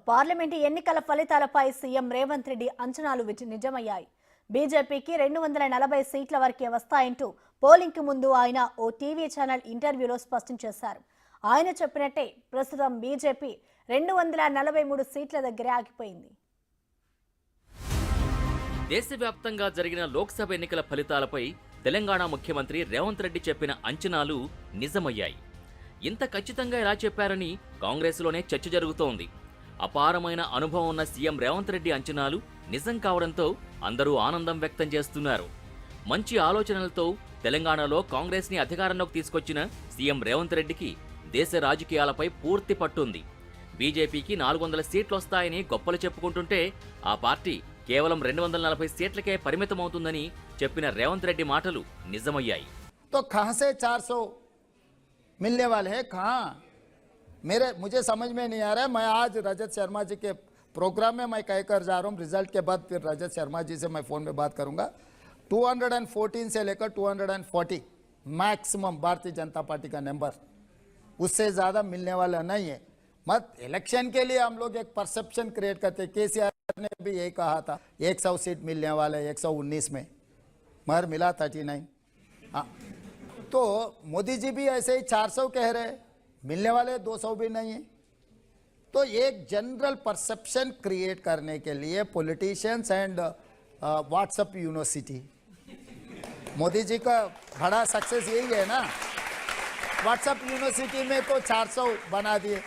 Parliament ఎన్నికల ఫలితాలపై CM Revanth Reddy అంచనాలు నిజమయ్యాయి. బీజేపీకి 240 సీట్ల వరకే వస్తాయంటూ పోలింగ్ కు ముందు ఆయన ఓ టీవీ ఛానల్ ఇంటర్వ్యూలో స్పష్టం చేశారు. ఆయన చెప్పినట్టే ప్రస్తుతం బీజేపీ 243 సీట్ల దగ్గరే ఆగిపోయింది. దేశవ్యాప్తంగా జరిగిన లోక్సభ ఎన్నికల ఫలితాలపై తెలంగాణ ముఖ్యమంత్రి రేవంత్ రెడ్డి చెప్పిన అంచనాలు నిజమయ్యాయి. ఇంత ఖచ్చితంగా ఎలా చెప్పారని కాంగ్రెస్లోనే చర్చ జరుగుతోంది. అపారమైన అనుభవం ఉన్న సీఎం రేవంత్ రెడ్డి అంచనాలు నిజం కావడంతో అందరూ ఆనందం వ్యక్తం చేస్తున్నారు. మంచి ఆలోచనలతో తెలంగాణలో కాంగ్రెస్ ని అధికారంలోకి తీసుకొచ్చిన సీఎం రేవంత్ రెడ్డికి దేశ రాజకీయాలపై పూర్తి పట్టుంది. బీజేపీకి 400 సీట్లు వస్తాయని గొప్పలు చెప్పుకుంటుంటే ఆ పార్టీ కేవలం 240 సీట్లకే పరిమితమవుతుందని చెప్పిన రేవంత్ రెడ్డి మాటలు నిజమయ్యాయి. तो कहां से 400 मिलने वाले हैं? कहां? मुझे समझ में नहीं आ रहा है. मैं आज रजत शर्मा जी के प्रोग्राम में मैं कहकर जा रहा हूं. रिजल्ट के बाद फिर रजत शर्मा जी से मैं फोन में बात करूंगा. 214 से लेकर 240 मैक्सिमम भारतीय जनता पार्टी का नंबर, उससे ज्यादा मिलने वाला नहीं है. मत इलेक्शन के लिए हम लोग एक परसेप्शन क्रिएट करते. केसीआर ने भी यही कहा था 100 सीट मिलने वाले 119 में, मगर मिला 39. हाँ, तो मोदी जी भी ऐसे ही 400 कह रहे, मिलने वाले 200 भी नहीं है. तो एक जनरल परसेप्शन क्रिएट करने के लिए politicians and WhatsApp university, Modi ji का बड़ा सक्सेस यही है ना. व्हाट्सएप यूनिवर्सिटी में तो 400 बना दिए,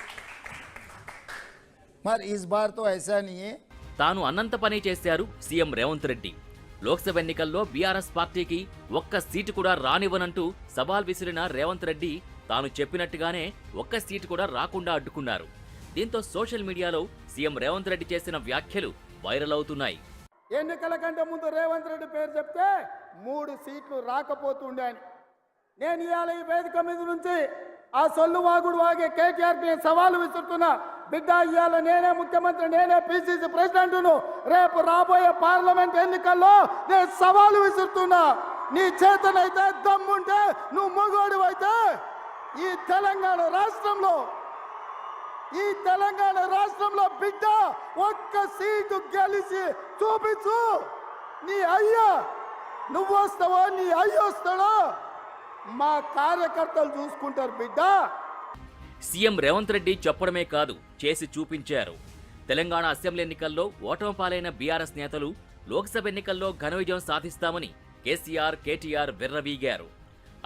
मगर इस बार तो ऐसा नहीं है. తాను అన్నంత పని చేశారు సీఎం రేవంత్ రెడ్డి. లోక్సభ ఎన్నికల్లో బీఆర్ఎస్ పార్టీకి ఒక్క సీటు కూడా రానివ్వనంటూ సవాల్ విసిరిన రేవంత్ రెడ్డి తాను చెప్పినట్టుగానే ఒక్క సీటు కూడా రాకుండా అడ్డుకున్నారు. దీంతో సోషల్ మీడియాలో సీఎం రేవంత్ రెడ్డి చేసిన వ్యాఖ్యలు వైరల్ అవుతున్నాయి. ఎన్నికల కంటే ముందు రేవంత్ రెడ్డి పేరు చెప్తే 3 సీట్లు రాకపోతుండే అని నేను ఇవాళ ఈ వేదిక మీద నుంచి ఆ సొల్లు వాగుడు వాగే కేటీఆర్ కి సవాలు విసురుతున్నా. బిడ్డ, ఇవాళ నేనే ముఖ్యమంత్రి, నేనే పిసిసి ప్రెసిడెంట్ను. రేపు రాబోయే పార్లమెంట్ ఎన్నికల్లో నేను సవాలు విసురుతున్నా. నీ చేతనైతే దమ్ముంటే, నువ్వు మొగోడివైతే ఈ తెలంగాణ రాష్ట్రంలో బిడ్డ ఒక్క సీటు గెలిచి చూపించు. నీ అయ్యా నువ్వు వస్తావో నీ అయ్య వస్తాడో మా కార్యకర్తలు చూసుకుంటారు బిడ్డ. సీఎం రేవంత్ రెడ్డి చెప్పడమే కాదు, చేసి చూపించారు. తెలంగాణ అసెంబ్లీ ఎన్నికల్లో ఓటమి పాలైన బీఆర్ఎస్ నేతలు లోక్సభ ఎన్నికల్లో ఘన విజయం సాధిస్తామని కేటీఆర్ విర్రవీగారు.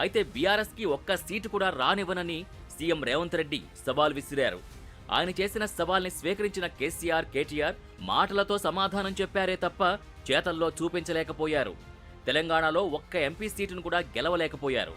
అయితే బీఆర్ఎస్ కి ఒక్క సీటు కూడా రానివ్వనని సీఎం రేవంత్ రెడ్డి సవాల్ విసిరారు. ఆయన చేసిన సవాల్ని స్వీకరించిన కేటీఆర్ మాటలతో సమాధానం చెప్పారే తప్ప చేతల్లో చూపించలేకపోయారు. తెలంగాణలో ఒక్క ఎంపీ సీటును కూడా గెలవలేకపోయారు.